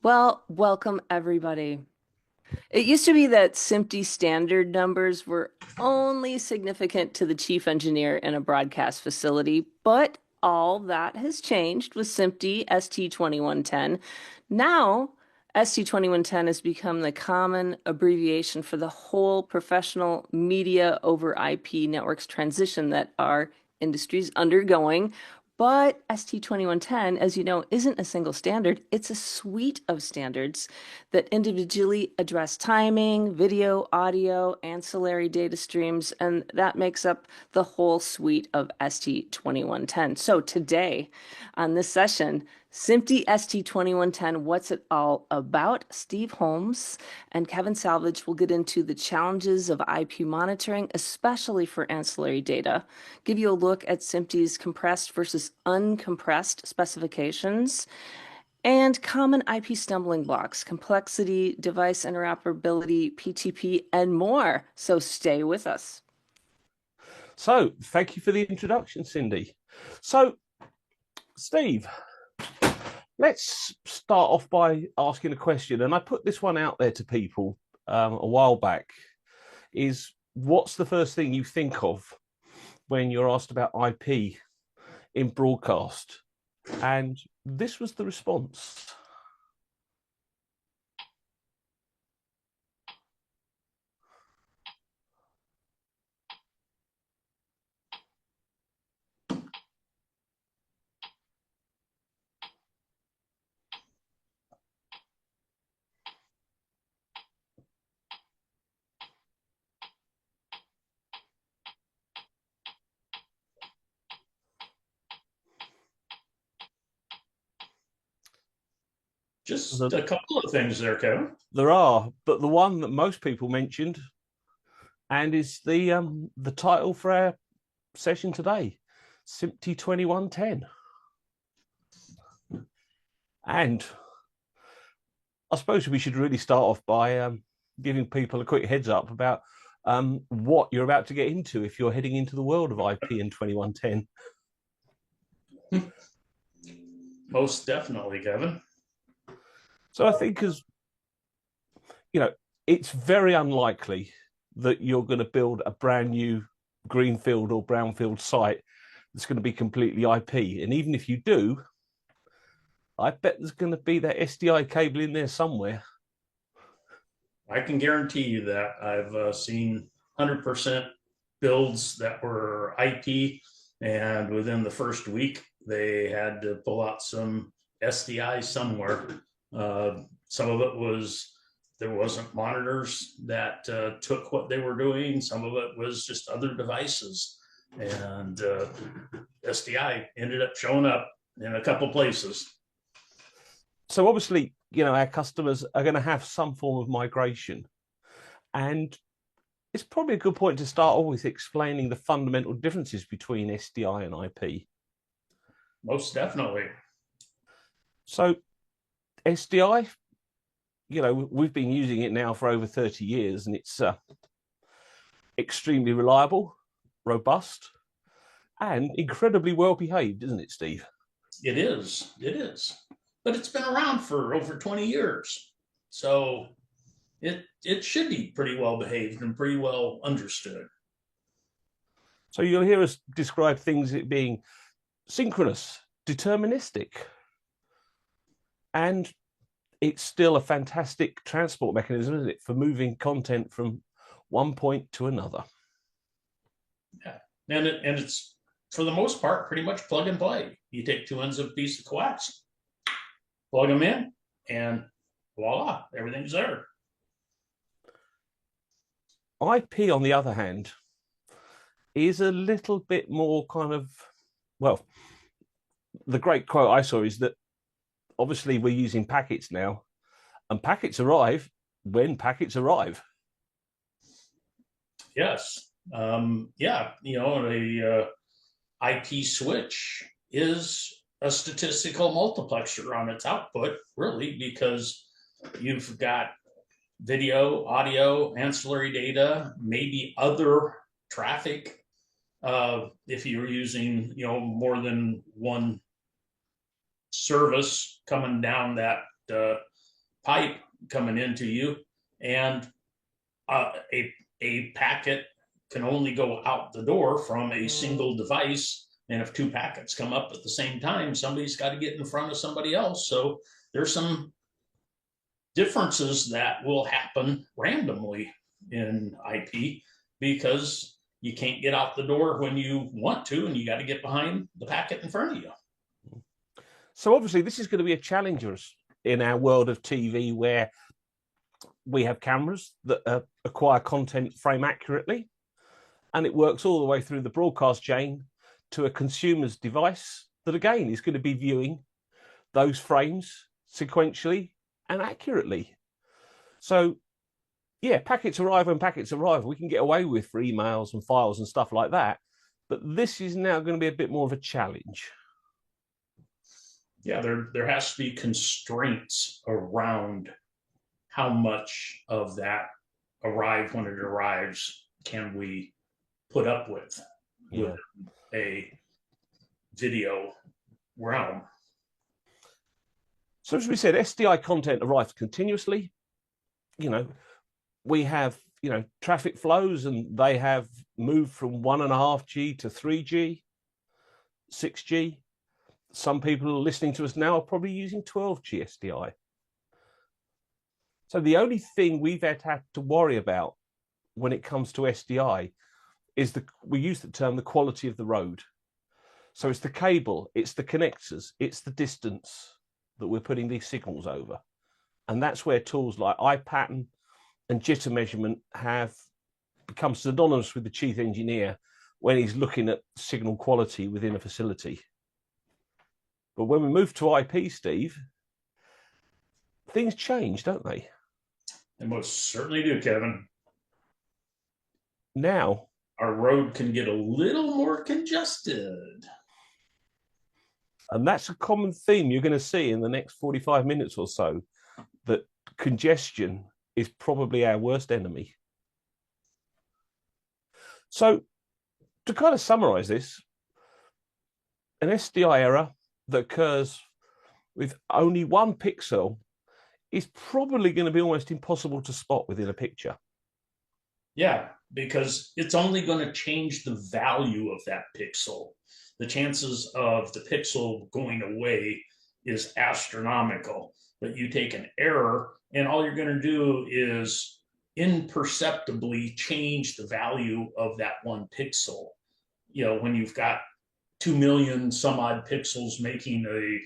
Well, welcome everybody. It used to be that SMPTE standard numbers were only significant to the chief engineer in a broadcast facility, but all that has changed with SMPTE ST2110. Now, ST2110 has become the common abbreviation for the whole professional media over IP networks transition that our industry is undergoing. But ST2110, as you know, isn't a single standard. It's a suite of standards that individually address timing, video, audio, ancillary data streams, and that makes up the whole suite of ST2110. So today on this session, SMPTE ST2110, what's it all about? Steve Holmes and Kevin Salvidge will get into the challenges of IP monitoring, especially for ancillary data, give you a look at SMPTE's compressed versus uncompressed specifications, and common IP stumbling blocks, complexity, device interoperability, PTP, and more. So stay with us. So, thank you for the introduction, Cindy. So, Steve, let's start off by asking a question. And I put this one out there to people a while back, is what's the first thing you think of when you're asked about IP in broadcast? And this was the response. Just a couple of things there, Kevin. There are, but the one that most people mentioned and is the title for our session today, SMPTE 2110. And I suppose we should really start off by giving people a quick heads up about what you're about to get into if you're heading into the world of IP in 2110. Most definitely, Kevin. So I think it's very unlikely that you're going to build a brand new greenfield or brownfield site that's going to be completely IP. And even if you do, I bet there's going to be that SDI cable in there somewhere. I can guarantee you that. I've seen 100% builds that were IP, and within the first week, they had to pull out some SDI somewhere. Some of it was there wasn't monitors that took what they were doing. Some of it was just other devices, and SDI ended up showing up in a couple places. So obviously, our customers are going to have some form of migration. And it's probably a good point to start off with explaining the fundamental differences between SDI and IP. Most definitely. So SDI, we've been using it now for over 30 years, and it's extremely reliable, robust, and incredibly well behaved, isn't it, Steve? It is. It is. But it's been around for over 20 years. So it should be pretty well behaved and pretty well understood. So you'll hear us describe things as being synchronous, deterministic, and it's still a fantastic transport mechanism, isn't it, for moving content from one point to another. Yeah, and it's for the most part pretty much plug and play. You take two ends of a piece of coax, plug them in, and voila, everything's there. IP, on the other hand, is a little bit more kind of, well, the great quote I saw is that obviously we're using packets now, and packets arrive when packets arrive. Yes. Yeah, a IP switch is a statistical multiplexer on its output, really, because you've got video, audio, ancillary data, maybe other traffic. If you're using, more than one service coming down that pipe coming into you, and a packet can only go out the door from a single device. And if two packets come up at the same time, somebody's got to get in front of somebody else. So there's some differences that will happen randomly in IP because you can't get out the door when you want to, and you got to get behind the packet in front of you. So obviously this is going to be a challenge in our world of TV, where we have cameras that acquire content frame accurately, and it works all the way through the broadcast chain to a consumer's device that again is going to be viewing those frames sequentially and accurately. So yeah, packets arrive when packets arrive. We can get away with for emails and files and stuff like that, but this is now going to be a bit more of a challenge. Yeah, there has to be constraints around how much of that arrive when it arrives can we put up with a video realm. So as we said, SDI content arrives continuously. We have traffic flows, and they have moved from 1.5G to 3G, 6G. Some people listening to us now are probably using 12G SDI. So the only thing we've had to worry about when it comes to SDI is we use the term the quality of the road. So it's the cable, it's the connectors, it's the distance that we're putting these signals over. And that's where tools like iPattern and jitter measurement have become synonymous with the chief engineer when he's looking at signal quality within a facility. But when we move to IP, Steve, things change, don't they? They most certainly do, Kevin. Now, our road can get a little more congested. And that's a common theme you're going to see in the next 45 minutes or so, that congestion is probably our worst enemy. So to kind of summarize this, an SDI error that occurs with only one pixel is probably going to be almost impossible to spot within a picture. Yeah, because it's only going to change the value of that pixel. The chances of the pixel going away is astronomical. But you take an error, and all you're going to do is imperceptibly change the value of that one pixel. When you've got 2 million some odd pixels making a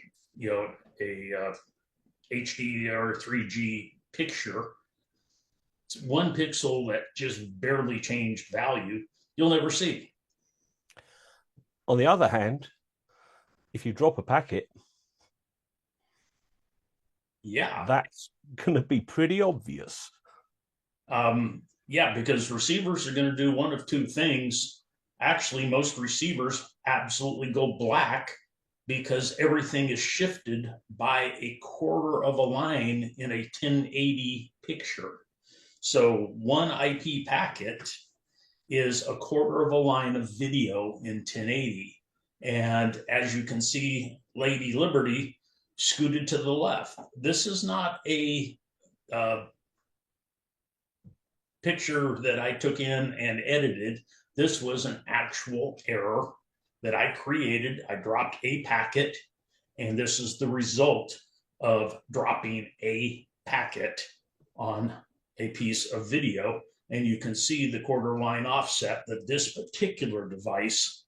HD or 3G picture, it's one pixel that just barely changed value, you'll never see. On the other hand, if you drop a packet, yeah, that's going to be pretty obvious. Yeah, because receivers are going to do one of two things. Actually, most receivers absolutely go black because everything is shifted by a quarter of a line in a 1080 picture. So one IP packet is a quarter of a line of video in 1080. And as you can see, Lady Liberty scooted to the left. This is not a picture that I took in and edited. This was an actual error that I created. I dropped a packet, and this is the result of dropping a packet on a piece of video. And you can see the quarter line offset that this particular device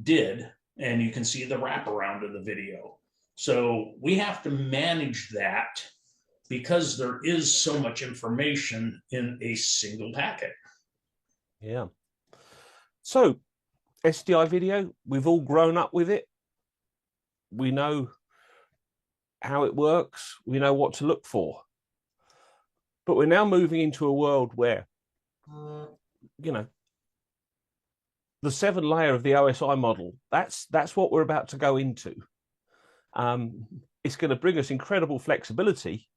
did, and you can see the wraparound of the video. So we have to manage that because there is so much information in a single packet. Yeah. So SDI video, we've all grown up with it. We know how it works. We know what to look for. But we're now moving into a world where, the 7 layer of the OSI model, that's what we're about to go into. It's going to bring us incredible flexibility,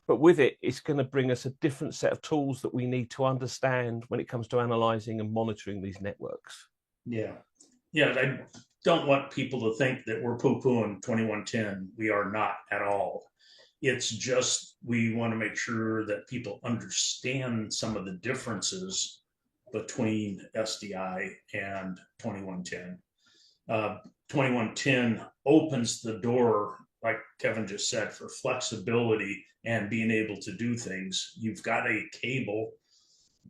but with it, it's going to bring us a different set of tools that we need to understand when it comes to analyzing and monitoring these networks. Yeah. I don't want people to think that we're poo-pooing 2110. We are not at all. It's just we want to make sure that people understand some of the differences between SDI and 2110. 2110 opens the door, like Kevin just said, for flexibility and being able to do things. You've got a cable,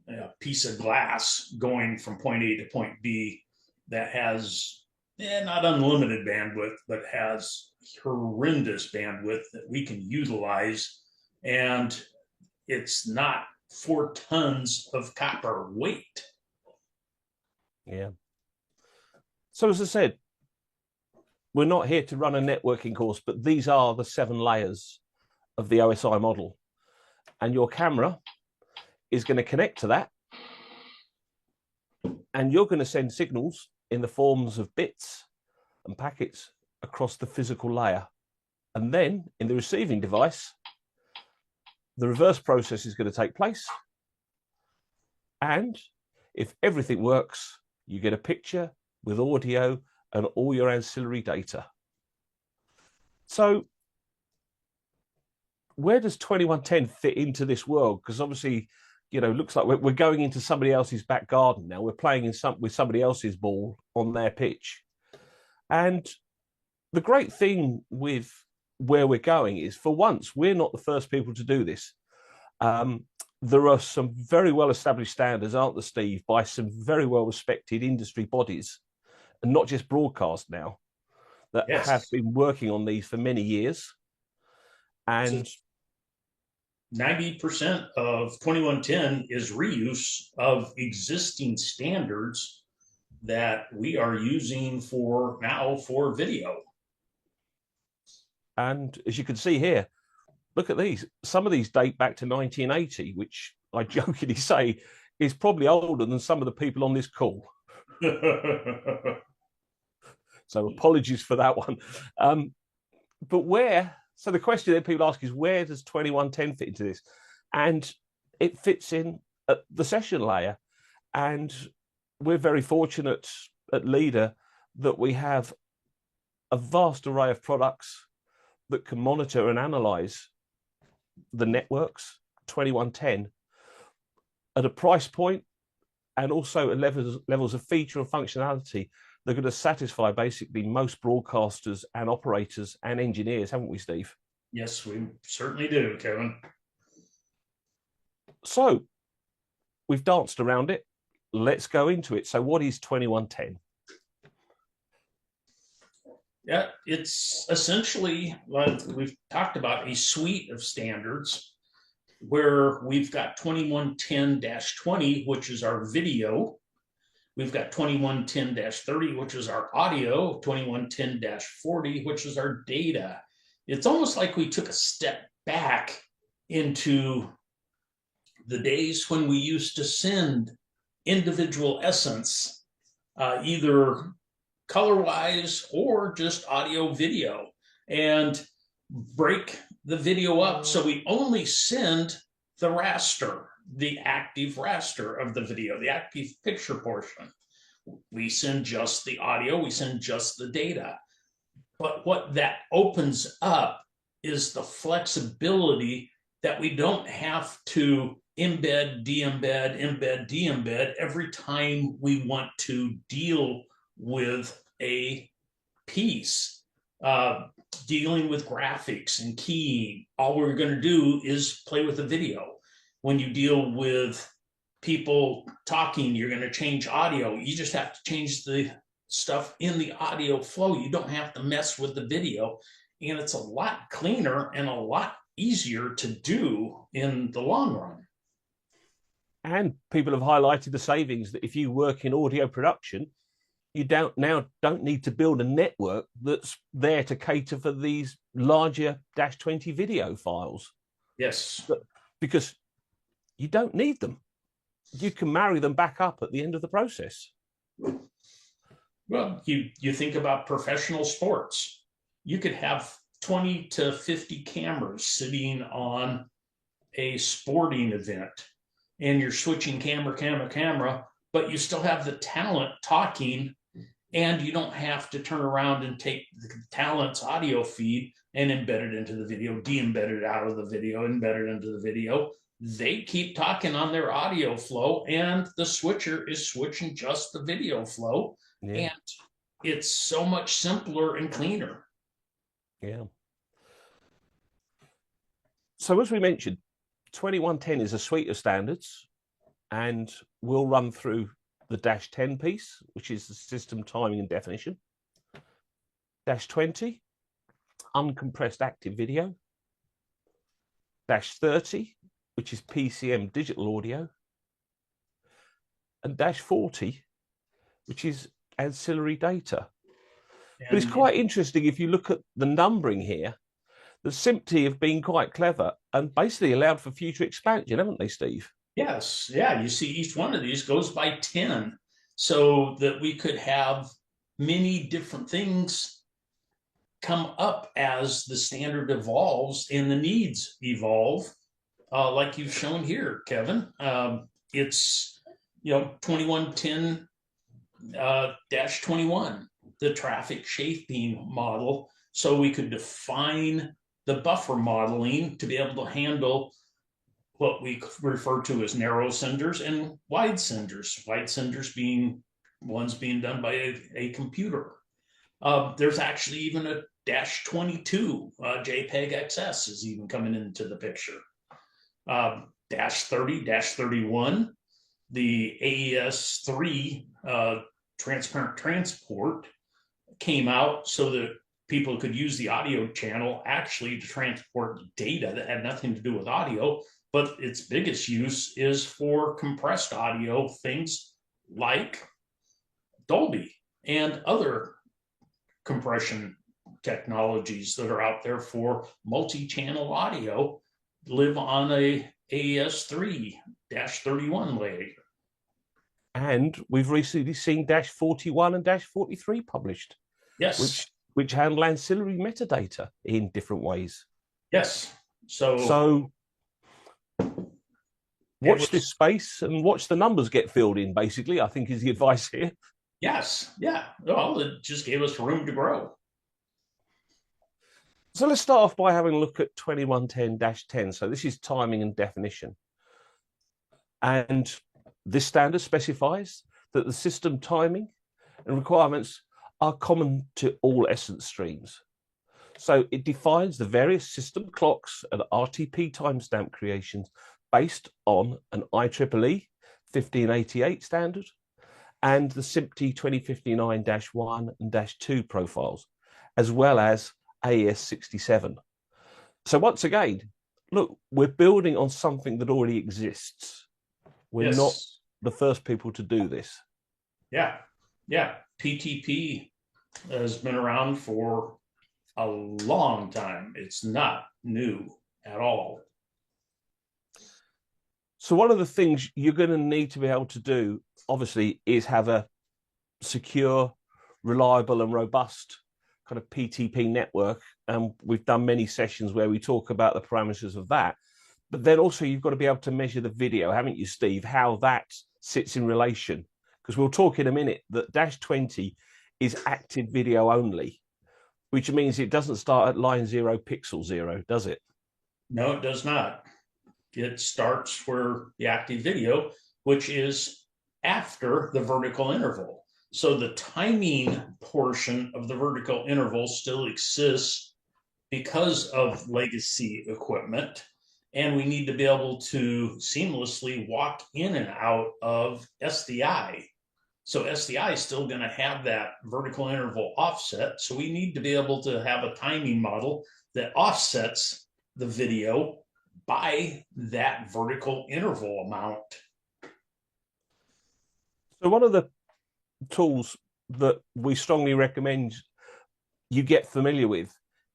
a piece of glass going from point A to point B that has not unlimited bandwidth, but has horrendous bandwidth that we can utilize. And it's not 4 tons of copper weight. Yeah. So as I said, we're not here to run a networking course, but these are the 7 layers of the OSI model. And your camera is going to connect to that. And you're going to send signals in the forms of bits and packets across the physical layer. And then in the receiving device, the reverse process is going to take place. And if everything works, you get a picture with audio and all your ancillary data. So where does 2110 fit into this world? Because obviously, you know, looks like we're going into somebody else's back garden now. We're playing with somebody else's ball on their pitch. And the great thing with where we're going is, for once, we're not the first people to do this. There are some very well-established standards, aren't there, Steve, by some very well-respected industry bodies, and not just broadcast now, that have been working on these for many years. And 90% of 2110 is reuse of existing standards that we are using for now for video. And as you can see here, look at these. Some of these date back to 1980, which I jokingly say is probably older than some of the people on this call. So apologies for that one. But so the question that people ask is, where does 2110 fit into this? And it fits in at the session layer. And we're very fortunate at Leader that we have a vast array of products that can monitor and analyze the networks 2110 at a price point, and also at levels of feature and functionality they're going to satisfy basically most broadcasters and operators and engineers, haven't we, Steve? Yes, we certainly do, Kevin. So we've danced around it. Let's go into it. So what is 2110? Yeah, it's essentially, like we've talked about, a suite of standards where we've got 2110-20, which is our video. We've got 2110-30, which is our audio, 2110-40, which is our data. It's almost like we took a step back into the days when we used to send individual essence, either color-wise or just audio video, and break the video up so we only send the raster, the active raster of the video, the active picture portion. We send just the audio, we send just the data. But what that opens up is the flexibility that we don't have to embed, de-embed, embed, de-embed every time we want to deal with a piece. Dealing with graphics and keying, all we're going to do is play with the video. When you deal with people talking, you're going to change audio. You just have to change the stuff in the audio flow. You don't have to mess with the video. And it's a lot cleaner and a lot easier to do in the long run. And people have highlighted the savings that if you work in audio production, you don't need to build a network that's there to cater for these larger -20 video files. Yes. Because you don't need them. You can marry them back up at the end of the process. Well, you think about professional sports. You could have 20 to 50 cameras sitting on a sporting event, and you're switching camera, but you still have the talent talking, and you don't have to turn around and take the talent's audio feed and embed it into the video, de-embed it out of the video, embed it into the video. They keep talking on their audio flow, and the switcher is switching just the video flow. Yeah. And it's so much simpler and cleaner. Yeah. So as we mentioned, 2110 is a suite of standards, and we'll run through the -10 piece, which is the system timing and definition. -20, uncompressed active video. -30, which is PCM digital audio. And -40, which is ancillary data. But it's quite interesting if you look at the numbering here. The SMPTE have been quite clever and basically allowed for future expansion, haven't they, Steve? Yes, yeah. You see, each one of these goes by 10, so that we could have many different things come up as the standard evolves and the needs evolve, like you've shown here, Kevin. It's 2110 -21, the traffic shaping model, so we could define the buffer modeling to be able to handle what we refer to as narrow senders and wide senders. Wide senders being ones being done by a computer. There's actually even a -22 JPEG XS is even coming into the picture. -30, -31, the AES-3 transparent transport came out so that people could use the audio channel actually to transport data that had nothing to do with audio, but its biggest use is for compressed audio, things like Dolby and other compression technologies that are out there for multi-channel audio live on a AES-3 -31 layer. And we've recently seen -41 and -43 published. Yes. Which handle ancillary metadata in different ways. Yes. So watch this space and watch the numbers get filled in, basically, I think is the advice here. Yes. Yeah. Well, it just gave us room to grow. So let's start off by having a look at 2110-10. So this is timing and definition. And this standard specifies that the system timing and requirements are common to all Essence streams. So it defines the various system clocks and RTP timestamp creations based on an IEEE 1588 standard and the SMPTE 2059-1 and -2 profiles, as well as AES 67. So once again, look, we're building on something that already exists. We're not the first people to do this. Yeah. Yeah. PTP has been around for a long time. It's not new at all. So one of the things you're going to need to be able to do, obviously, is have a secure, reliable and robust kind of PTP network. And we've done many sessions where we talk about the parameters of that. But then also you've got to be able to measure the video, haven't you, Steve, how that sits in relation. Because we'll talk in a minute that -20 is active video only, which means it doesn't start at line 0, pixel 0, does it? No, it does not. It starts where the active video, which is after the vertical interval. So the timing portion of the vertical interval still exists because of legacy equipment. And we need to be able to seamlessly walk in and out of SDI. So SDI is still going to have that vertical interval offset. So we need to be able to have a timing model that offsets the video by that vertical interval amount. So one of the tools that we strongly recommend you get familiar with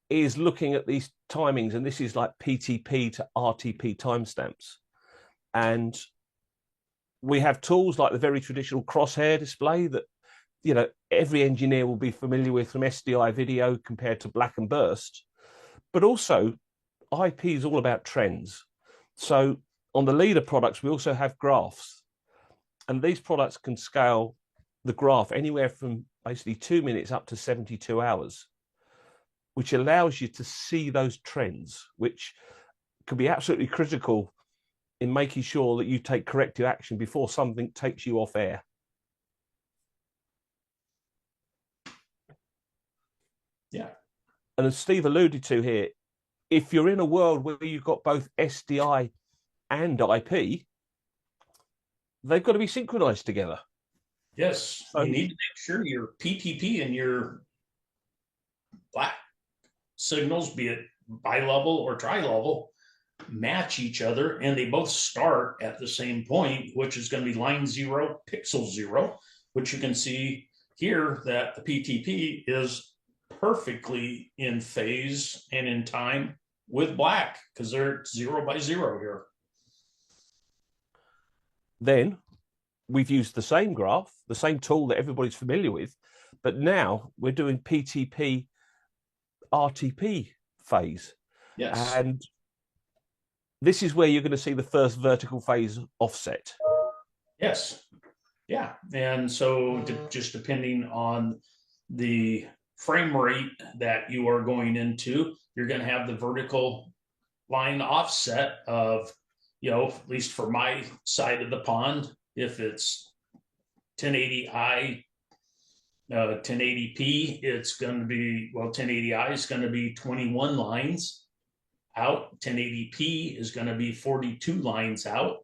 is looking at these timings, and this is like PTP to RTP timestamps. And we have tools like the very traditional crosshair display that, you know, every engineer will be familiar with from SDI video compared to black and burst. But also IP is all about trends. So on the Leader products, we also have graphs, and these products can scale the graph anywhere from basically 2 minutes up to 72 hours. which allows you to see those trends, which can be absolutely critical in making sure that you take corrective action before something takes you off air. Yeah. And as Steve alluded to here, if you're in a world where you've got both SDI and IP, they've got to be synchronized together. Yes, you need to make sure your PTP and your black signals, be it bi-level or tri-level, match each other, and they both start at the same point, which is going to be line 0, pixel 0, which you can see here that the PTP is perfectly in phase and in time with black, because they're 0 by 0 here. Then we've used the same graph, the same tool that everybody's familiar with, but now we're doing PTP RTP phase. Yes. And this is where you're going to see the first vertical phase offset. Yes. Yeah. And so just depending on the frame rate that you are going into, you're going to have the vertical line offset of, at least for my side of the pond, if it's 1080i, 1080p, it's going to be, 1080i is going to be 21 lines out. 1080p is going to be 42 lines out.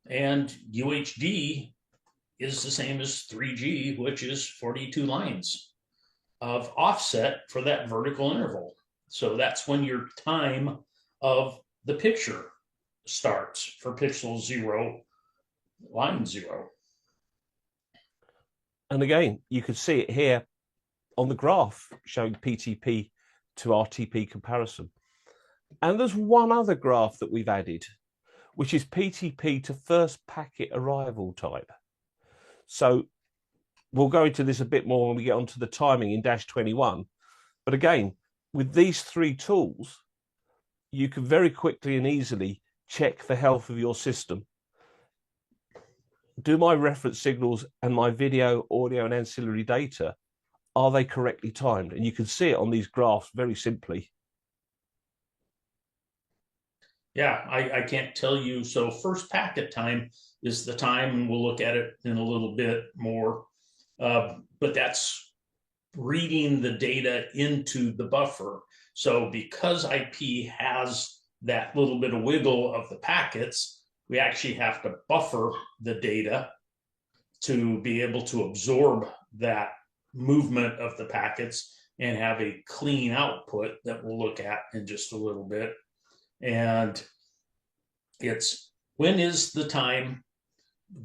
And UHD is the same as 3G, which is 42 lines of offset for that vertical interval. So that's when your time of the picture starts for pixel 0, line 0. And again, you can see it here on the graph showing PTP to RTP comparison. And there's one other graph that we've added, which is PTP to first packet arrival type. So we'll go into this a bit more when we get onto the timing in Dash 21. But again, with these three tools, you can very quickly and easily check the health of your system. Do my reference signals and my video, audio, and ancillary data, are they correctly timed? And you can see it on these graphs very simply. Yeah, I can't tell you. So first packet time is the time, and we'll look at it in a little bit more. But that's reading the data into the buffer. So because IP has that little bit of wiggle of the packets, we actually have to buffer the data to be able to absorb that movement of the packets and have a clean output that we'll look at in just a little bit. And it's when is the time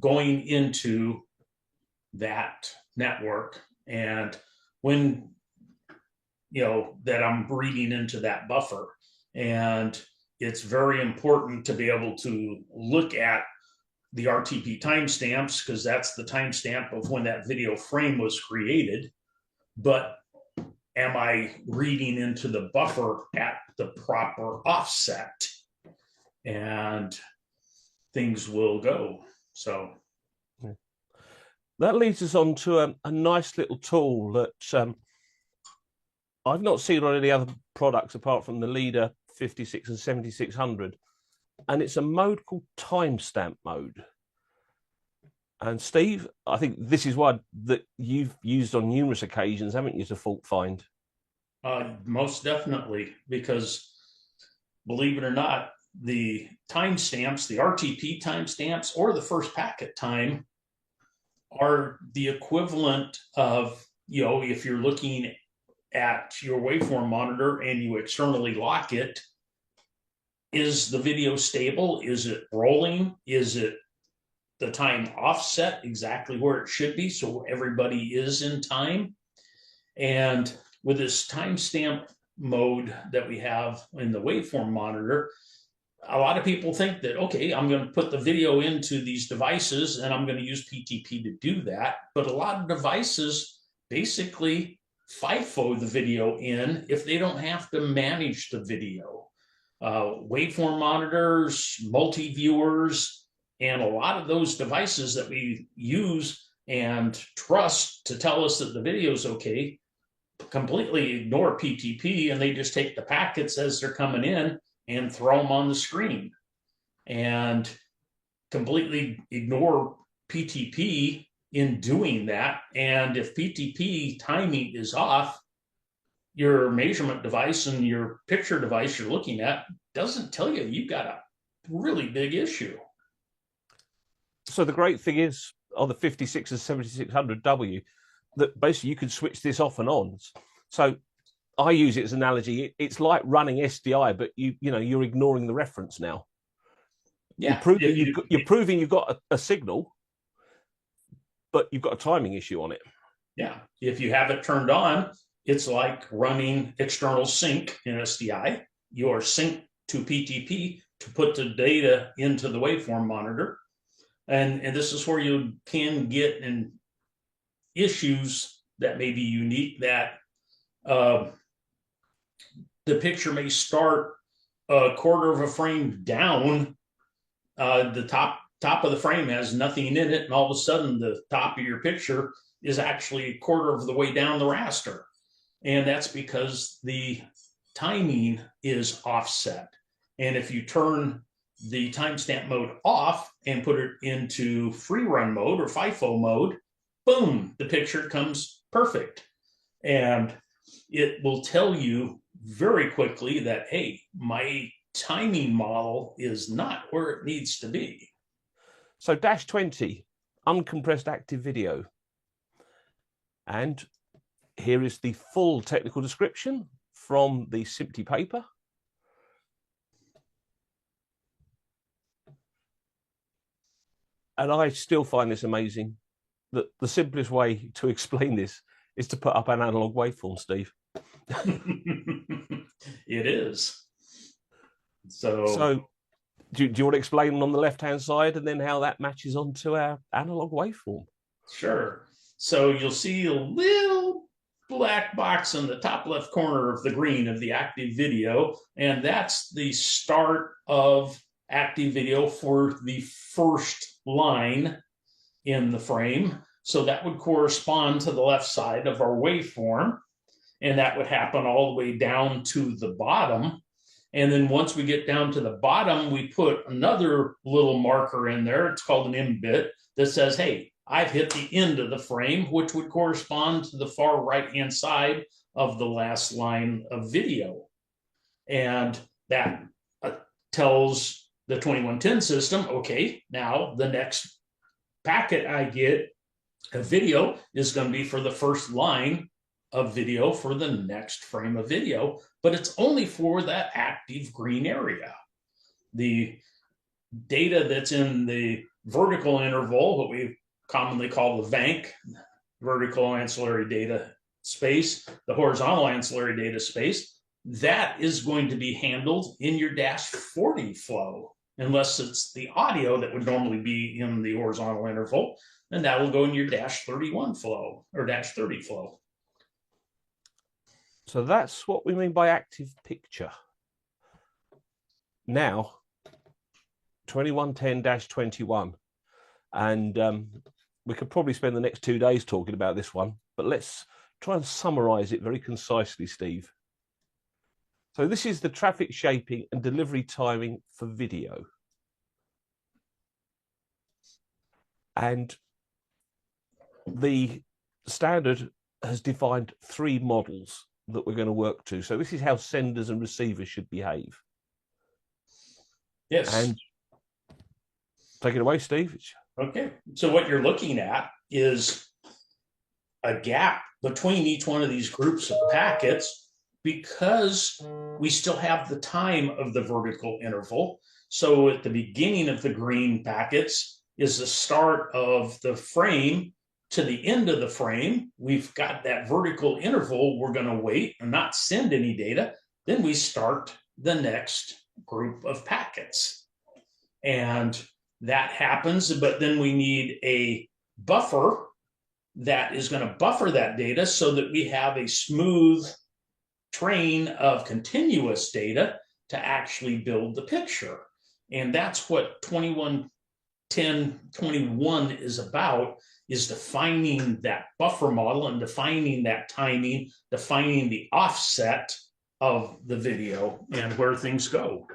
going into that network, and when that I'm reading into that buffer. And it's very important to be able to look at the RTP timestamps, because that's the timestamp of when that video frame was created. But am I reading into the buffer at the proper offset? And things will go. So that leads us on to a nice little tool that I've not seen on any other products apart from the Leader 56 and 7600. And it's a mode called timestamp mode. And Steve, I think this is one that you've used on numerous occasions, haven't you, to fault find? Most definitely, because believe it or not, the timestamps, the RTP timestamps or the first packet time are the equivalent of, if you're looking at your waveform monitor and you externally lock it, is the video stable? Is it rolling? Is it the time offset exactly where it should be so everybody is in time? And with this timestamp mode that we have in the waveform monitor, a lot of people think that, okay, I'm going to put the video into these devices and I'm going to use PTP to do that. But a lot of devices basically FIFO the video in if they don't have to manage the video. Waveform monitors, multi-viewers, and a lot of those devices that we use and trust to tell us that the video is okay, completely ignore PTP, and they just take the packets as they're coming in and throw them on the screen and completely ignore PTP in doing that. And if PTP timing is off, your measurement device and your picture device you're looking at doesn't tell you you've got a really big issue. So the great thing is on the 56 and 7600W that basically you can switch this off and on. So I use it as an analogy. It's like running SDI, but you're ignoring the reference now. Yeah, you're proving you've got a signal, but you've got a timing issue on it. Yeah, if you have it turned on, it's like running external sync in SDI. You're synced to PTP to put the data into the waveform monitor. And this is where you can get in issues that may be unique, that the picture may start a quarter of a frame down. The top of the frame has nothing in it, and all of a sudden the top of your picture is actually a quarter of the way down the raster. And that's because the timing is offset. And if you turn the timestamp mode off and put it into free run mode or FIFO mode, boom, the picture comes perfect. And it will tell you very quickly that, hey, my timing model is not where it needs to be. So dash 20, uncompressed active video. And here is the full technical description from the SMPTE paper. And I still find this amazing, that the simplest way to explain this is to put up an analog waveform, Steve. It is. So do you want to explain on the left-hand side and then how that matches onto our analog waveform? Sure. So you'll see a little black box in the top left corner of the green of the active video, and that's the start of active video for the first line in the frame. So that would correspond to the left side of our waveform, and that would happen all the way down to the bottom. And then once we get down to the bottom, we put another little marker in there. It's called an M bit that says, hey, I've hit the end of the frame, which would correspond to the far right-hand side of the last line of video. And that tells the 2110 system, okay, now the next packet I get of video is going to be for the first line of video for the next frame of video, but it's only for that active green area. The data that's in the vertical interval, what we commonly call the VANC, vertical ancillary data space, the horizontal ancillary data space, that is going to be handled in your dash 40 flow, unless it's the audio that would normally be in the horizontal interval, and that will go in your dash 31 flow or dash 30 flow. So that's what we mean by active picture. Now, 2110-21, and we could probably spend the next 2 days talking about this one, but let's try and summarize it very concisely, Steve. So this is the traffic shaping and delivery timing for video. And the standard has defined 3 models that we're going to work to. So this is how senders and receivers should behave. Yes. And take it away, Steve. Okay. So what you're looking at is a gap between each one of these groups of packets, because we still have the time of the vertical interval. So at the beginning of the green packets is the start of the frame. To the end of the frame, we've got that vertical interval. We're going to wait and not send any data. Then we start the next group of packets. And that happens, but then we need a buffer that is going to buffer that data so that we have a smooth train of continuous data to actually build the picture. And that's what 2110-21 is about, is defining that buffer model and defining that timing, defining the offset of the video and where things go.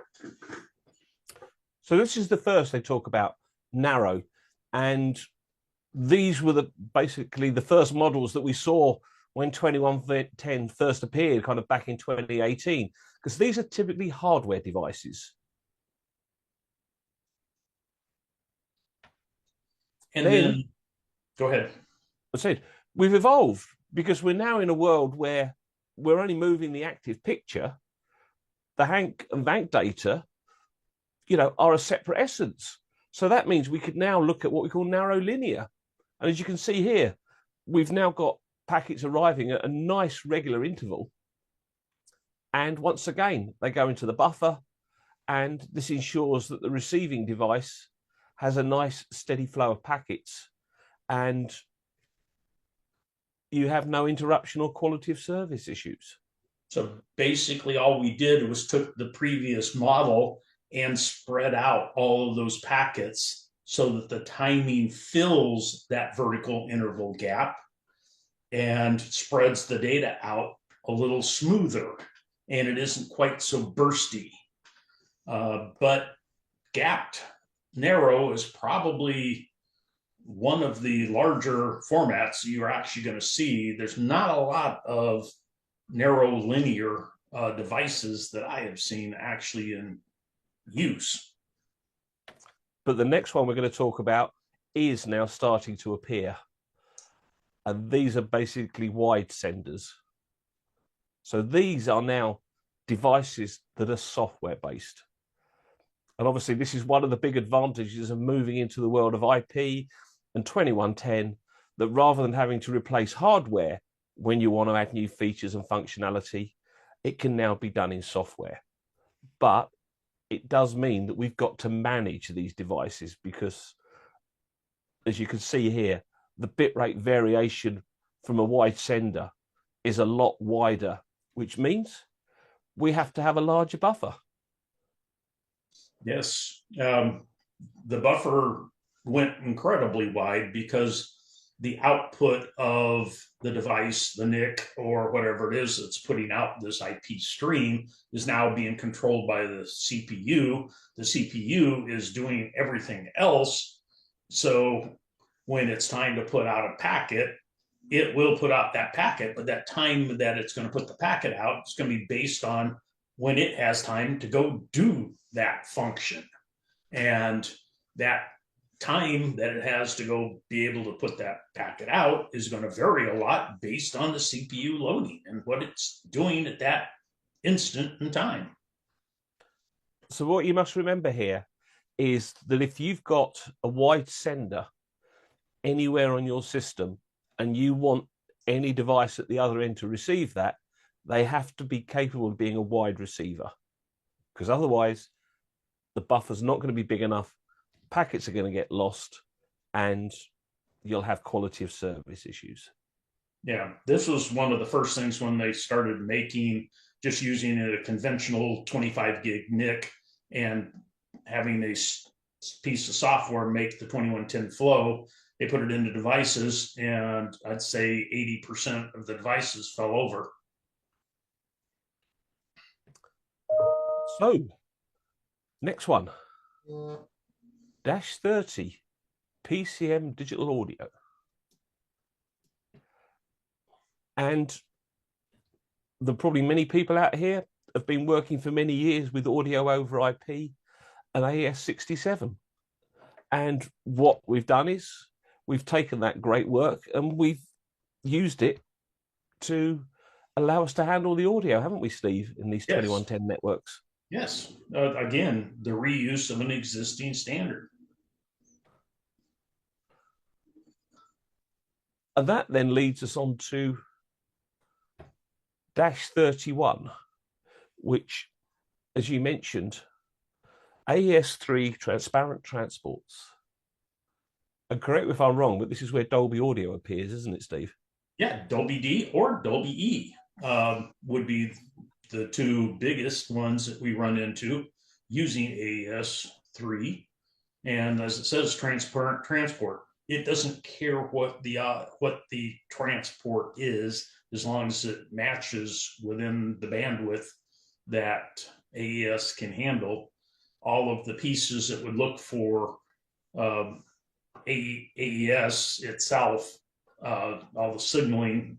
So this is the first they talk about, narrow. And these were basically the first models that we saw when 2110 first appeared, kind of back in 2018, because these are typically hardware devices. And then go ahead. I said, we've evolved because we're now in a world where we're only moving the active picture. The Hank and Vank data, are a separate essence. So that means we could now look at what we call narrow linear. And as you can see here, we've now got packets arriving at a nice regular interval. And once again, they go into the buffer, and this ensures that the receiving device has a nice steady flow of packets, and you have no interruption or quality of service issues. So basically all we did was took the previous model and spread out all of those packets so that the timing fills that vertical interval gap and spreads the data out a little smoother, and it isn't quite so bursty. But gapped narrow is probably one of the larger formats you're actually going to see. There's not a lot of narrow linear devices that I have seen actually in use. But the next one we're going to talk about is now starting to appear. And these are basically wide senders. So these are now devices that are software based. And obviously this is one of the big advantages of moving into the world of IP and 2110, that rather than having to replace hardware when you want to add new features and functionality, it can now be done in software. But it does mean that we've got to manage these devices because, as you can see here, the bitrate variation from a wide sender is a lot wider, which means we have to have a larger buffer. Yes, the buffer went incredibly wide because the output of the device, the NIC or whatever it is that's putting out this IP stream, is now being controlled by the CPU. The CPU is doing everything else. So when it's time to put out a packet, it will put out that packet, but that time that it's going to put the packet out is going to be based on when it has time to go do that function. And that time that it has to go be able to put that packet out is going to vary a lot based on the CPU loading and what it's doing at that instant in time. So what you must remember here is that if you've got a wide sender anywhere on your system and you want any device at the other end to receive that, they have to be capable of being a wide receiver, because otherwise the buffer's not going to be big enough, packets are going to get lost, and you'll have quality of service issues. Yeah, this was one of the first things when they started making, just using a conventional 25 gig NIC and having a piece of software make the 2110 flow. They put it into devices, and I'd say 80% of the devices fell over. So, next one, -30 PCM digital audio. And there are probably many people out here have been working for many years with audio over IP and AES-67. And what we've done is we've taken that great work and we've used it to allow us to handle the audio, haven't we, Steve, in these 2110 networks? Yes. Again, the reuse of an existing standard. And that then leads us on to -31, which, as you mentioned, AES-3 transparent transports. And correct me if I'm wrong, but this is where Dolby Audio appears, isn't it, Steve? Yeah, Dolby D or Dolby E would be the two biggest ones that we run into using AES-3. And as it says, transparent transport. it doesn't care what the transport is, as long as it matches within the bandwidth that AES can handle. All of the pieces that would look for AES itself, all the signaling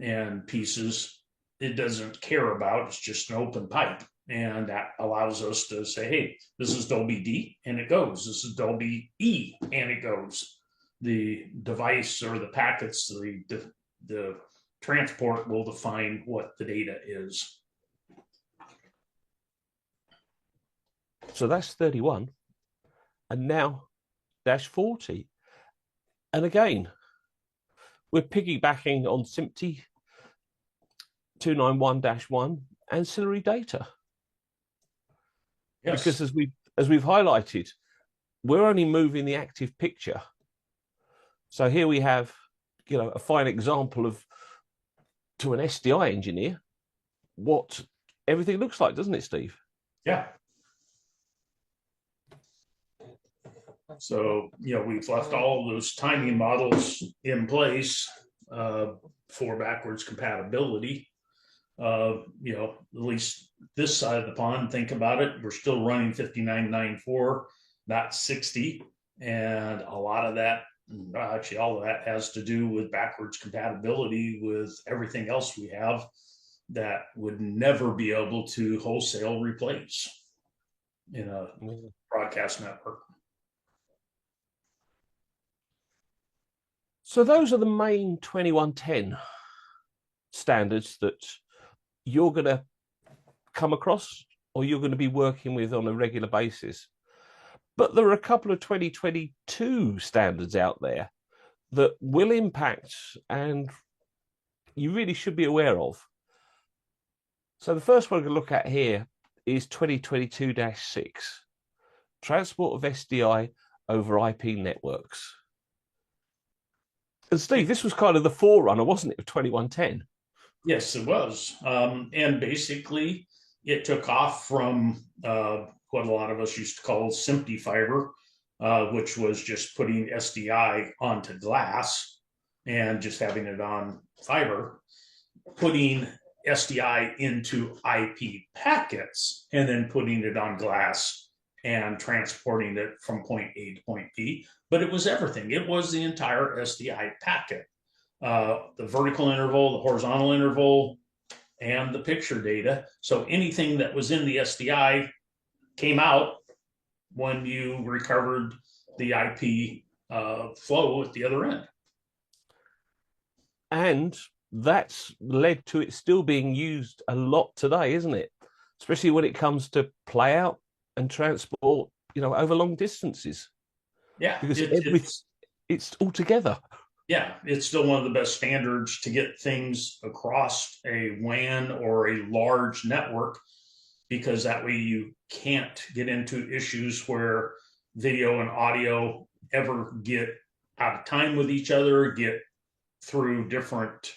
and pieces, it doesn't care about. It's just an open pipe. And that allows us to say, hey, this is Dolby D, and it goes. This is Dolby E, and it goes. The device or the packets, the transport will define what the data is. So that's 31. And now dash 40. And again, we're piggybacking on SMPTE 291-1 ancillary data. Yes. Because as we've highlighted, we're only moving the active picture. So here we have, a fine example of, to an SDI engineer, what everything looks like, doesn't it, Steve? Yeah. So, we've left all of those timing models in place for backwards compatibility. At least this side of the pond, think about it. We're still running 5994, not 60. And a lot of that, actually all of that, has to do with backwards compatibility with everything else we have that would never be able to wholesale replace in a broadcast network. So those are the main 2110 standards that you're going to come across or you're going to be working with on a regular basis. But there are a couple of 2022 standards out there that will impact and you really should be aware of. So the first one we're going to look at here is 2022-6, transport of SDI over IP networks. And Steve, this was kind of the forerunner, wasn't it, of 2110? Yes, it was. And basically, it took off from what a lot of us used to call SMPTE fiber, which was just putting SDI onto glass and just having it on fiber, putting SDI into IP packets, and then putting it on glass and transporting it from point A to point B. But it was everything. It was the entire SDI packet. The vertical interval, the horizontal interval, and the picture data. So anything that was in the SDI came out when you recovered the IP flow at the other end. And that's led to it still being used a lot today, isn't it? Especially when it comes to play out and transport, over long distances. Yeah, because it's all together. Yeah, it's still one of the best standards to get things across a WAN or a large network, because that way you can't get into issues where video and audio ever get out of time with each other, get through different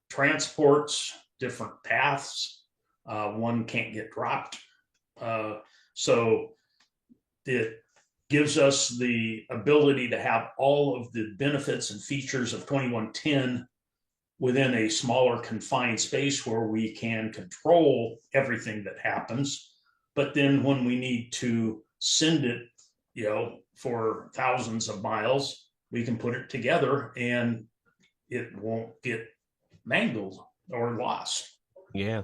transports, different paths. One can't get dropped. So it gives us the ability to have all of the benefits and features of 2110 within a smaller confined space where we can control everything that happens. But then when we need to send it, for thousands of miles, we can put it together and it won't get mangled or lost. Yeah.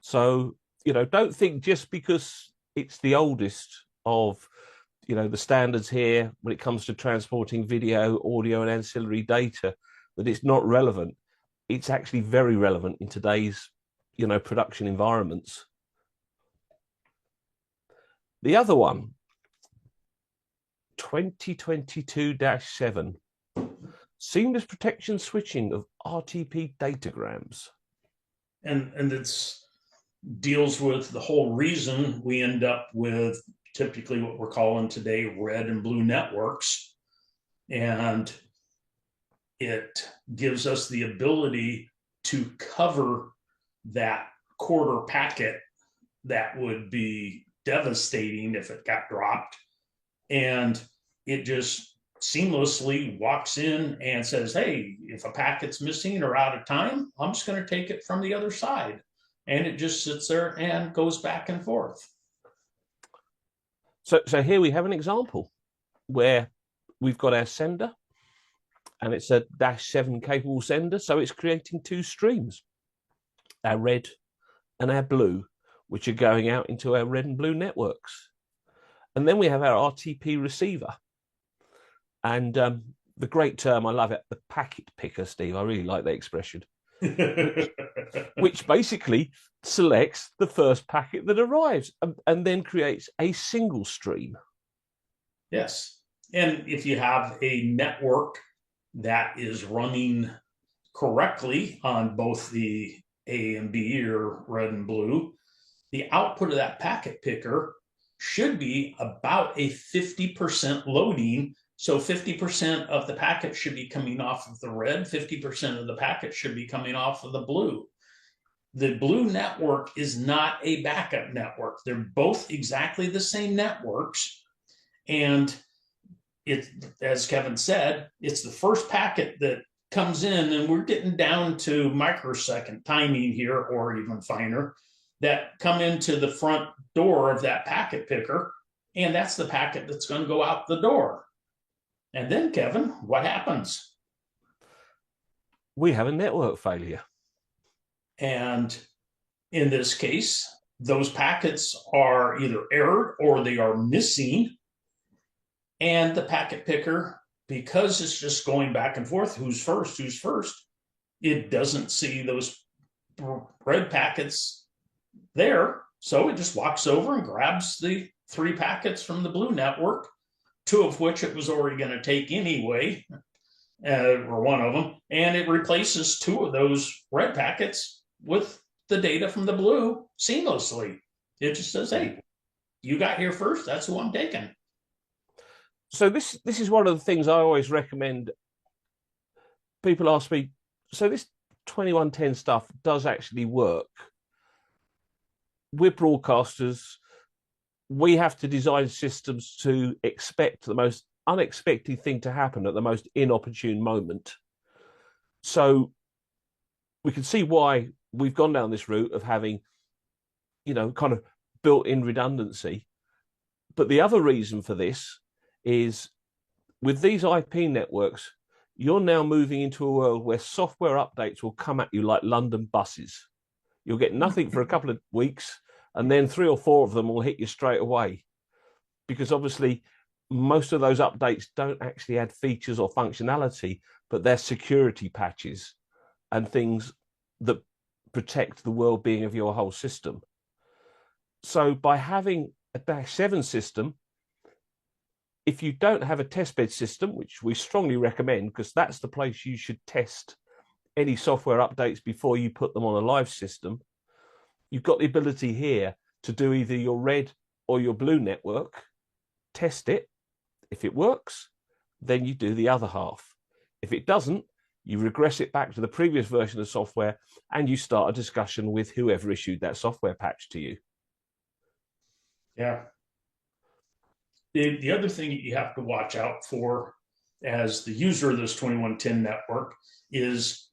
So, don't think just because it's the oldest of the standards here when it comes to transporting video, audio, and ancillary data, that it's not relevant. It's actually very relevant in today's, production environments. The other one, 2022-7, seamless protection switching of RTP datagrams. And it's deals with the whole reason we end up with typically what we're calling today red and blue networks. And it gives us the ability to cover that quarter packet that would be devastating if it got dropped. And it just seamlessly walks in and says, hey, if a packet's missing or out of time, I'm just going to take it from the other side. And it just sits there and goes back and forth. So here we have an example where we've got our sender, and it's a -7 capable sender. So it's creating two streams, our red and our blue, which are going out into our red and blue networks. And then we have our RTP receiver. And the great term, I love it, the packet picker, Steve. I really like that expression, which basically selects the first packet that arrives and then creates a single stream. Yes. And if you have a network that is running correctly on both the A and B, or red and blue, the output of that packet picker should be about a 50% loading. So 50% of the packet should be coming off of the red, 50% of the packet should be coming off of the blue. The blue network is not a backup network. They're both exactly the same networks. And it, as Kevin said, it's the first packet that comes in, and we're getting down to microsecond timing here, or even finer, that come into the front door of that packet picker. And that's the packet that's going to go out the door. And then, Kevin, what happens? We have a network failure. And in this case, those packets are either errored or they are missing. And the packet picker, because it's just going back and forth, who's first, it doesn't see those red packets there. So it just walks over and grabs the 3 packets from the blue network, 2 of which it was already going to take anyway, or 1 of them, and it replaces 2 of those red packets with the data from the blue seamlessly. It just says, hey, you got here first, that's who I'm taking. So this is one of the things I always recommend. People ask me, so this 2110 stuff does actually work? We're broadcasters. We have to design systems to expect the most unexpected thing to happen at the most inopportune moment. So we can see why we've gone down this route of having, kind of built-in redundancy. But the other reason for this is, with these IP networks, you're now moving into a world where software updates will come at you like London buses. You'll get nothing for a couple of weeks, and then 3 or 4 of them will hit you straight away. Because obviously, most of those updates don't actually add features or functionality, but they're security patches and things that protect the well-being of your whole system. So by having a -7 system, if you don't have a testbed system, which we strongly recommend, because that's the place you should test any software updates before you put them on a live system, you've got the ability here to do either your red or your blue network, test it. If it works, then you do the other half. If it doesn't, you regress it back to the previous version of software, and you start a discussion with whoever issued that software patch to you. Yeah. The other thing that you have to watch out for as the user of this 2110 network is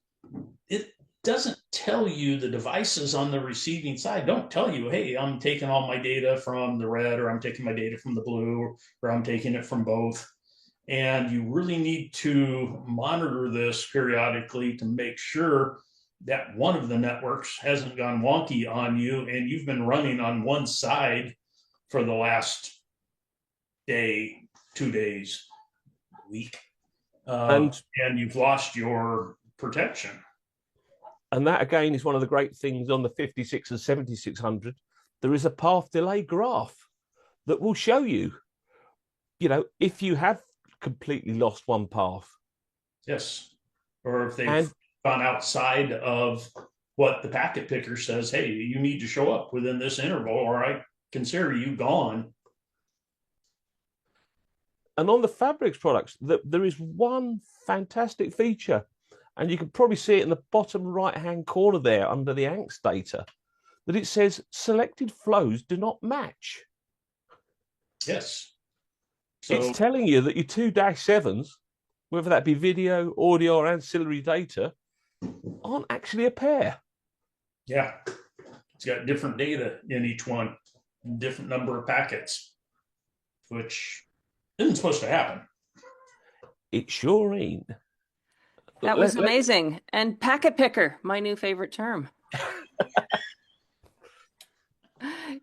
it doesn't tell you, the devices on the receiving side don't tell you, hey, I'm taking all my data from the red, or I'm taking my data from the blue, or I'm taking it from both. And you really need to monitor this periodically to make sure that one of the networks hasn't gone wonky on you and you've been running on one side for the last day, 2 days, week, and you've lost your protection. And that, again, is one of the great things on the 56 and 7600. There is a path delay graph that will show you, if you have completely lost one path. Yes. Or if they've gone outside of what the packet picker says, hey, you need to show up within this interval, or I consider you gone. And on the PHABRIX products, there is one fantastic feature, and you can probably see it in the bottom right-hand corner there under the ANCS data, that it says selected flows do not match. Yes. It's So telling you that your 2-7s, whether that be video, audio, or ancillary data, aren't actually a pair. yeah, it's got different data in each one, different number of packets, which isn't supposed to happen. It sure ain't. That was amazing. And packet picker, my new favorite term.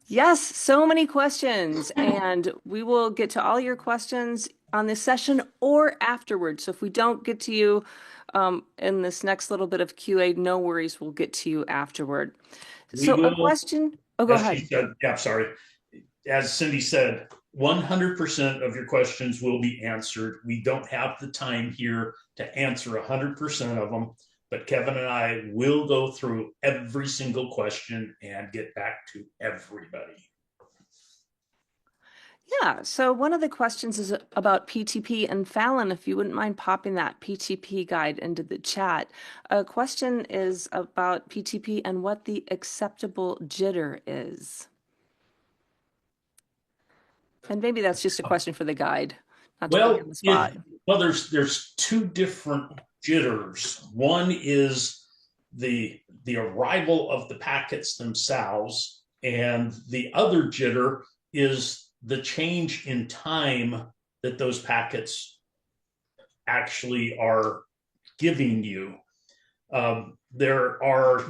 Yes, so many questions, and we will get to all your questions on this session or afterwards. So if we don't get to you in this next little bit of QA, no worries, we'll get to you afterward. We So a will, question. Oh, go as she ahead. said, yeah, sorry. As Cindy said, 100% of your questions will be answered. We don't have the time here to answer 100% of them, but Kevin and I will go through every single question and get back to everybody. Yeah, so one of the questions is about PTP, and Fallon, if you wouldn't mind popping that PTP guide into the chat. A question is about PTP and what the acceptable jitter is. And maybe that's just a question for the guide, not to put you on the spot. There's two different jitters. One is the arrival of the packets themselves, and the other jitter is the change in time that those packets actually are giving you. There are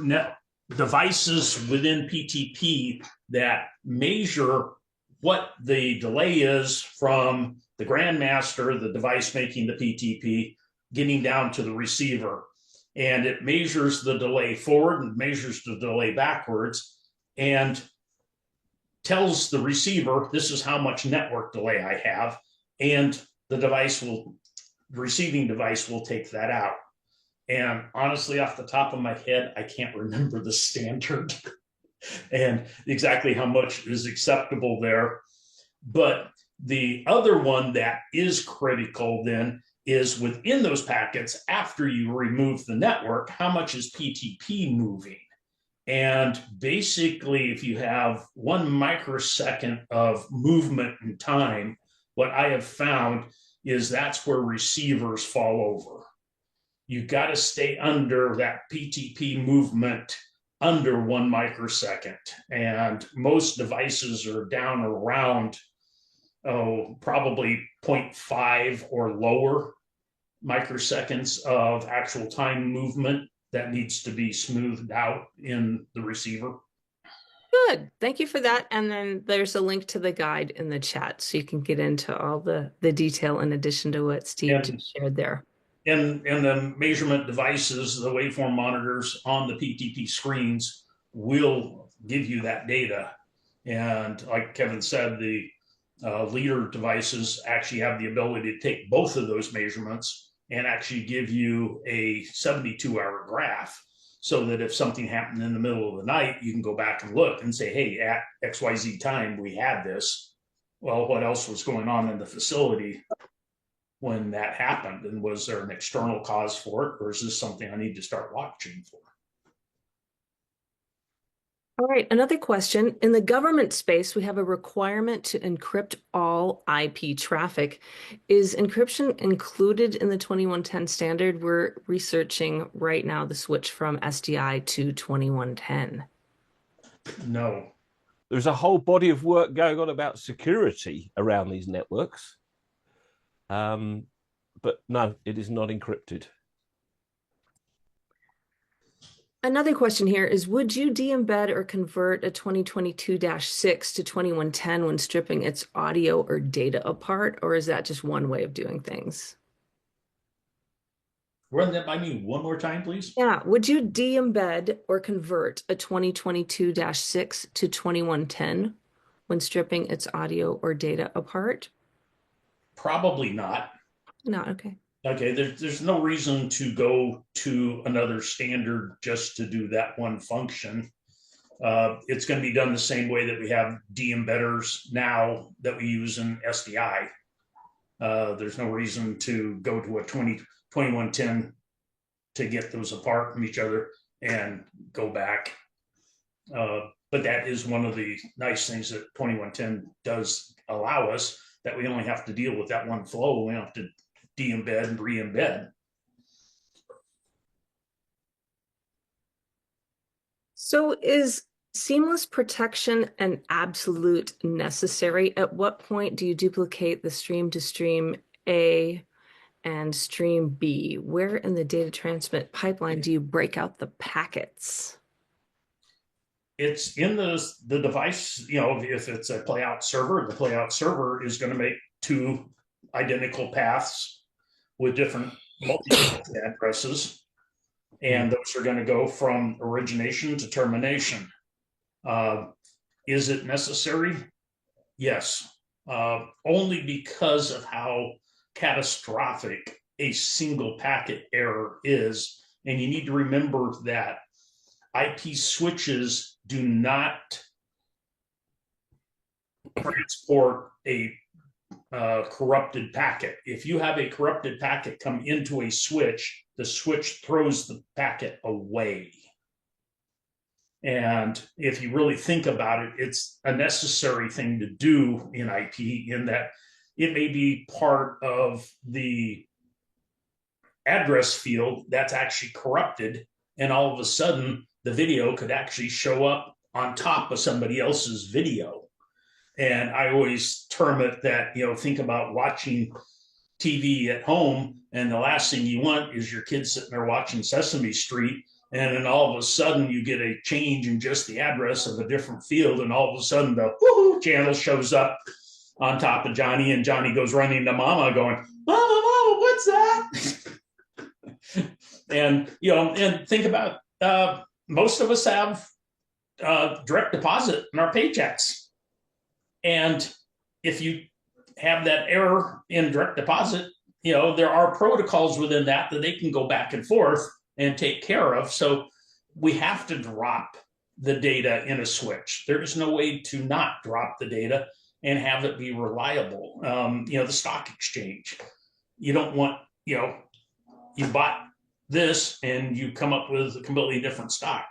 devices within PTP that measure what the delay is from the grandmaster, the device making the PTP, getting down to the receiver. And it measures the delay forward and measures the delay backwards and tells the receiver, this is how much network delay I have. And the receiving device will take that out. And honestly, off the top of my head, I can't remember the standard and exactly how much is acceptable there. But the other one that is critical then is within those packets, after you remove the network, how much is PTP moving? And basically, if you have 1 microsecond of movement in time, what I have found is that's where receivers fall over. You got to stay under that PTP movement under 1 microsecond. And most devices are down around, probably 0.5 or lower microseconds of actual time movement that needs to be smoothed out in the receiver. Good. Thank you for that. And then there's a link to the guide in the chat so you can get into all the detail in addition to what Steve just shared there. And the measurement devices, the waveform monitors on the PTP screens will give you that data. And like Kevin said, the Leader devices actually have the ability to take both of those measurements and actually give you a 72-hour graph, so that if something happened in the middle of the night, you can go back and look and say, hey, at XYZ time, we had this. Well, what else was going on in the facility when that happened? And was there an external cause for it? Or is this something I need to start watching for? All right, another question. In the government space, we have a requirement to encrypt all IP traffic. Is encryption included in the 2110 standard? We're researching right now the switch from SDI to 2110. No. There's a whole body of work going on about security around these networks. But no, it is not encrypted. Another question here is, would you de-embed or convert a 2022-6 to 2110 when stripping its audio or data apart, or is that just one way of doing things? Run that by me one more time, please. Yeah, would you de-embed or convert a 2022-6 to 2110 when stripping its audio or data apart? Probably not. No, okay. Okay, there's no reason to go to another standard just to do that one function. It's going to be done the same way that we have de-embedders now that we use in SDI. There's no reason to go to a 2110 to get those apart from each other and go back. But that is one of the nice things that 2110 does allow us, that we only have to deal with that one flow. We don't have to de-embed and re-embed. So is seamless protection an absolute necessary? At what point do you duplicate the stream to stream A and stream B? Where in the data transmit pipeline do you break out the packets? It's in the device. If it's a playout server, the playout server is going to make two identical paths with different multi addresses, and those are going to go from origination to termination. Is it necessary? Yes, only because of how catastrophic a single packet error is. And you need to remember that IP switches do not transport a corrupted packet. If you have a corrupted packet come into a switch, the switch throws the packet away. And if you really think about it, it's a necessary thing to do in IP, in that it may be part of the address field that's actually corrupted, and all of a sudden the video could actually show up on top of somebody else's video. And I always term it that, think about watching TV at home, and the last thing you want is your kid sitting there watching Sesame Street, and then all of a sudden you get a change in just the address of a different field, and all of a sudden the woohoo channel shows up on top of Johnny, and Johnny goes running to Mama going, Mama, what's that? And think about most of us have direct deposit in our paychecks, and if you have that error in direct deposit, there are protocols within that they can go back and forth and take care of. So we have to drop the data in a switch. There is no way to not drop the data and have it be reliable. The stock exchange, you don't want, you bought this and you come up with a completely different stock.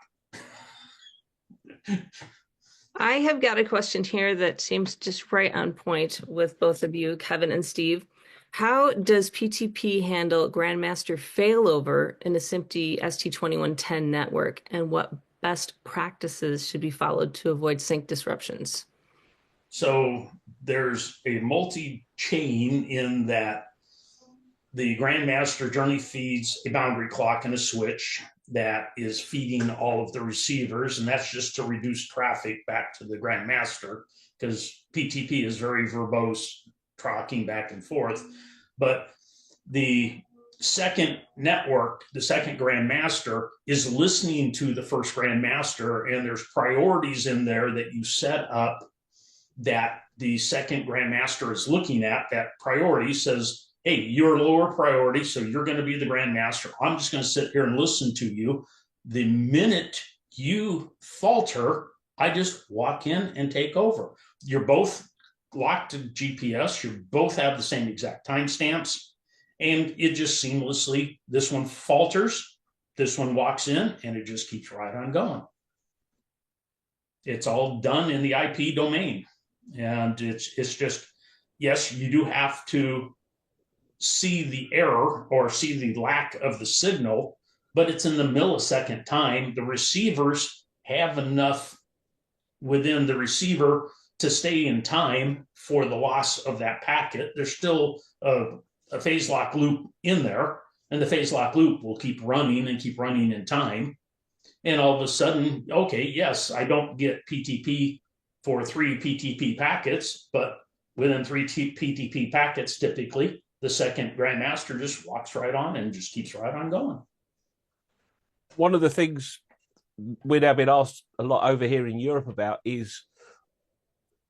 I have got a question here that seems just right on point with both of you, Kevin and Steve. How does PTP handle Grandmaster failover in a SMPTE ST2110 network, and what best practices should be followed to avoid sync disruptions? So there's a multi-chain in that the Grandmaster generally feeds a boundary clock and a switch that is feeding all of the receivers, and that's just to reduce traffic back to the Grandmaster, because PTP is very verbose, talking back and forth. But the second network, the second Grandmaster, is listening to the first Grandmaster, and there's priorities in there that you set up that the second Grandmaster is looking at. That priority says, hey, you're lower priority, so you're going to be the Grandmaster. I'm just going to sit here and listen to you. The minute you falter, I just walk in and take over. You're both locked to GPS. You both have the same exact timestamps, and it just seamlessly, this one falters, this one walks in, and it just keeps right on going. It's all done in the IP domain. And it's just, yes, you do have to see the error or see the lack of the signal, but it's in the millisecond time. The receivers have enough within the receiver to stay in time for the loss of that packet. There's still a phase lock loop in there, and the phase lock loop will keep running and keep running in time. And all of a sudden, okay, yes, I don't get PTP for 3 PTP packets, but within 3 PTP packets, typically, the second Grandmaster just walks right on and just keeps right on going. One of the things we've now been asked a lot over here in Europe about is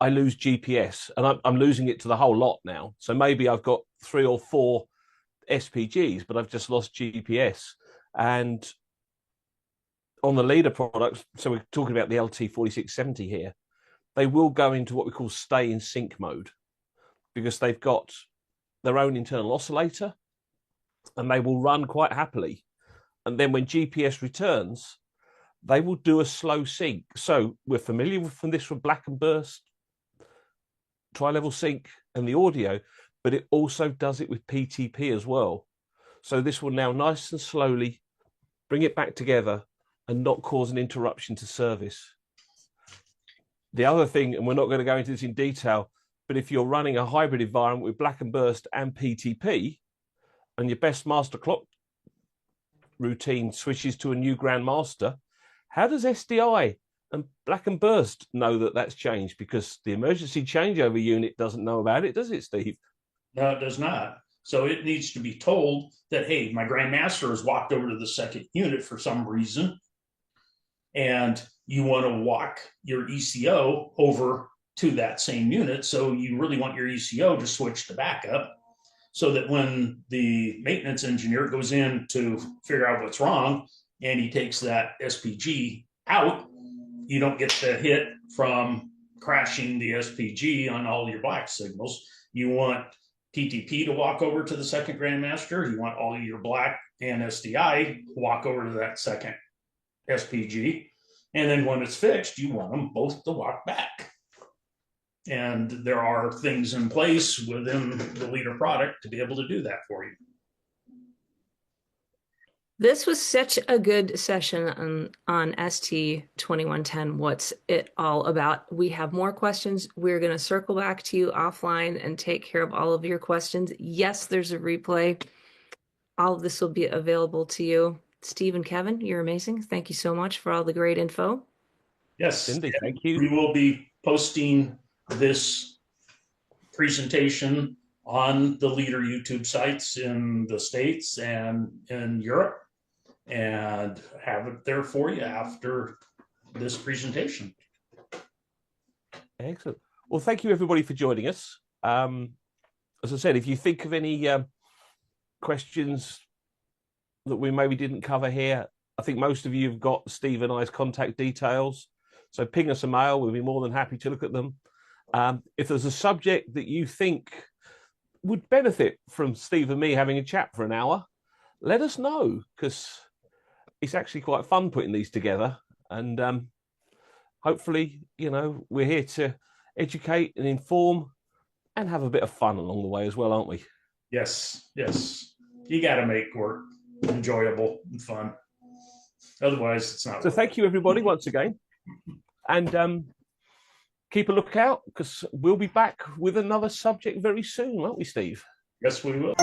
I lose GPS, and I'm losing it to the whole lot now. So maybe I've got 3 or 4 SPGs, but I've just lost GPS. And on the Leader products, so we're talking about the LT4670 here, they will go into what we call stay in sync mode, because they've got their own internal oscillator, and they will run quite happily. And then when GPS returns, they will do a slow sync. So we're familiar with this from Black and Burst, tri-level sync. and the audio, but it also does it with PTP as well. So this will now nice and slowly bring it back together and not cause an interruption to service. The other thing, and we're not going to go into this in detail, but if you're running a hybrid environment with Black and Burst and PTP, and your best master clock routine switches to a new grandmaster, how does SDI and Black and Burst know that that's changed? Because the emergency changeover unit doesn't know about it, does it, Steve? No, it does not. So it needs to be told that, hey, my grandmaster has walked over to the second unit for some reason, and you want to walk your ECO over to that same unit. So you really want your ECO to switch to backup, so that when the maintenance engineer goes in to figure out what's wrong and he takes that SPG out, you don't get the hit from crashing the SPG on all your black signals. You want PTP to walk over to the second grandmaster. You want all your black and SDI walk over to that second SPG. And then when it's fixed, you want them both to walk back. And there are things in place within the Leader product to be able to do that for you. This was such a good session on ST2110. What's it all about? We have more questions. We're going to circle back to you offline and take care of all of your questions. Yes, there's a replay. All of this will be available to you. Steve and Kevin, you're amazing. Thank you so much for all the great info. Yes, Cindy, thank you. We will be posting this presentation on the Leader YouTube sites in the States and in Europe, and have it there for you after this presentation. Excellent. Well, thank you everybody for joining us. As I said, if you think of any questions that we maybe didn't cover here, I think most of you have got Steve and I's contact details. So ping us a mail. We'll be more than happy to look at them. If there's a subject that you think would benefit from Steve and me having a chat for an hour, let us know, because it's actually quite fun putting these together. And hopefully, you know, we're here to educate and inform and have a bit of fun along the way as well, aren't we? Yes, yes. You got to make work enjoyable and fun. Otherwise, it's not. So thank you, everybody, once again. And keep a lookout, because we'll be back with another subject very soon, won't we, Steve? Yes, we will.